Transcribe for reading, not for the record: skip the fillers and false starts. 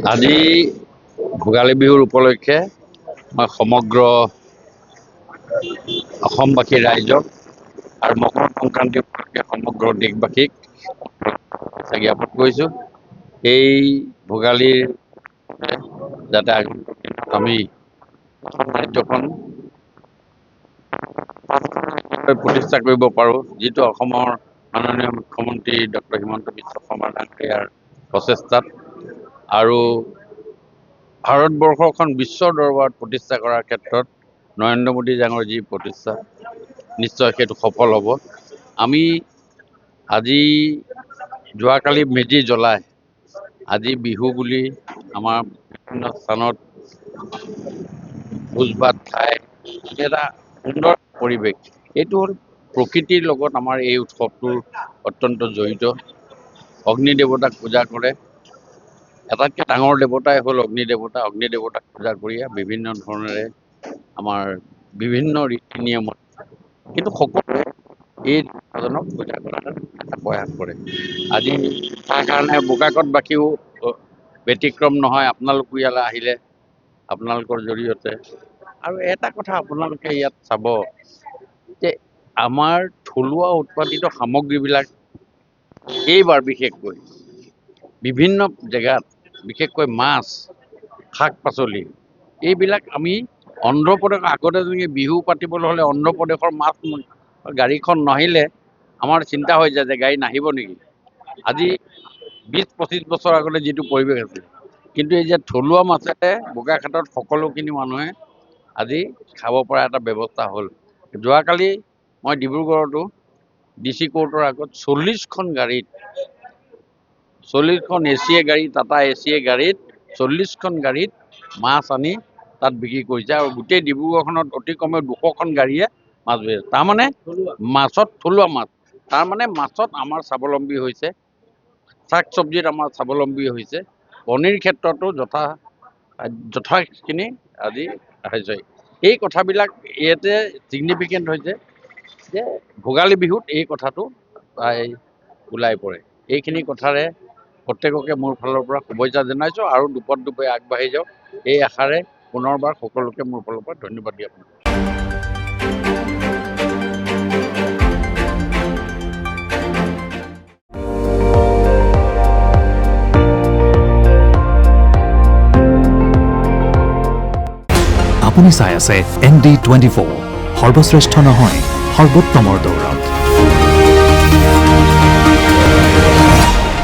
আজি ভোগালী বিহুৰ উপলক্ষে মই সমগ্ৰ অসমবাসী ৰাইজক আৰু মকৰ সংক্ৰান্তি উপলক্ষে সমগ্ৰ দেশবাসীক জ্ঞাপন কৰিছোঁ। এই ভোগালীৰ যাতে আমি ৰাজ্যখন প্ৰতিষ্ঠা কৰিব পাৰোঁ, যিটো অসমৰ মাননীয় মুখ্যমন্ত্ৰী ডক্টৰ হিমন্ত বিশ্ব শৰ্মা ডাঙৰীয়াৰ প্ৰচেষ্টাত আৰু ভাৰতবৰ্ষখন বিশ্বৰ দৰবাৰত প্ৰতিষ্ঠা কৰাৰ ক্ষেত্ৰত নৰেন্দ্ৰ মোদী ডাঙৰ যি প্ৰতিষ্ঠা, নিশ্চয় সেইটো সফল হ'ব। আমি আজি যোৱাকালি মেজি জ্বলাই আজি বিহু বুলি আমাৰ বিভিন্ন স্থানত ভোজ ভাত খাই এটা সুন্দৰ পৰিৱেশ। এইটো হ'ল প্ৰকৃতিৰ লগত আমাৰ এই উৎসৱটোৰ অত্যন্ত জড়িত। অগ্নি দেৱতাক পূজা কৰে। আটাইতকৈ ডাঙৰ দেৱতাই হ'ল অগ্নি দেৱতা। অগ্নি দেৱতাক পূজা কৰিয়ে বিভিন্ন ধৰণেৰে আমাৰ বিভিন্ন ৰীতি নিয়মত কিন্তু সকলোৱে এই দেৱতাজনক পূজা কৰাৰ এটা প্ৰয়াস কৰে। আজি তাৰ কাৰণে বোকাকতবাসীও ব্যতিক্ৰম নহয়। আপোনালোকো ইয়ালৈ আহিলে আপোনালোকৰ জৰিয়তে। আৰু এটা কথা আপোনালোকে ইয়াত চাব যে আমাৰ থলুৱা উৎপাদিত সামগ্ৰীবিলাক এইবাৰ বিশেষকৈ বিভিন্ন জেগাত বিশেষকৈ মাছ, শাক পাচলি এইবিলাক আমি অন্ধ্ৰপ্ৰদেশ আগতে যেনেকৈ বিহু পাতিবলৈ হ'লে অন্ধ্ৰপ্ৰদেশৰ মাছ গাড়ীখন নাহিলে আমাৰ চিন্তা হৈ যায় যে গাড়ী নাহিব নেকি। আজি 20-25 বছৰ আগতে যিটো পৰিৱেশ আছিল, কিন্তু এই যে থলুৱা মাছেৰে বোকাখাটত সকলোখিনি মানুহে আজি খাব পৰা এটা ব্যৱস্থা হ'ল। যোৱাকালি মই ডিব্ৰুগড়তো DC কোৰ্টৰ আগত 40খন গাড়ীত 40খন এচিয়ে গাড়ী, টাটা এচিয়ে গাড়ীত 40খন গাড়ীত মাছ আনি তাত বিক্ৰী কৰিছে। আৰু গোটেই ডিব্ৰুগড়খনত অতি কমেও 200খন গাড়ীয়ে মাছ বেচিছে। তাৰমানে মাছত থলুৱা মাছ, তাৰমানে মাছত আমাৰ স্বাৱলম্বী হৈছে, শাক চব্জিত আমাৰ স্বাৱলম্বী হৈছে, কণীৰ ক্ষেত্ৰতো যথাখিনি আজি হৈছে। এই কথাবিলাক ইয়াতে ছিগনিফিকেণ্ট হৈছে যে ভোগালী বিহুত এই কথাটো ওলাই পৰে। এইখিনি কথাৰে প্ৰত্যেককে মোৰ ফালৰ পৰা শুভেচ্ছা জনাইছোঁ আৰু দুপত দুপে আগবাঢ়ি যাওক এই আশাৰে পুনৰবাৰ সকলোকে মোৰ ফালৰ পৰা ধন্যবাদ জ্ঞাপন কৰিছোঁ। আপুনি চাই আছে ND24, সৰ্বশ্ৰেষ্ঠ নহয় সৰ্বোত্তমৰ দৌৰ।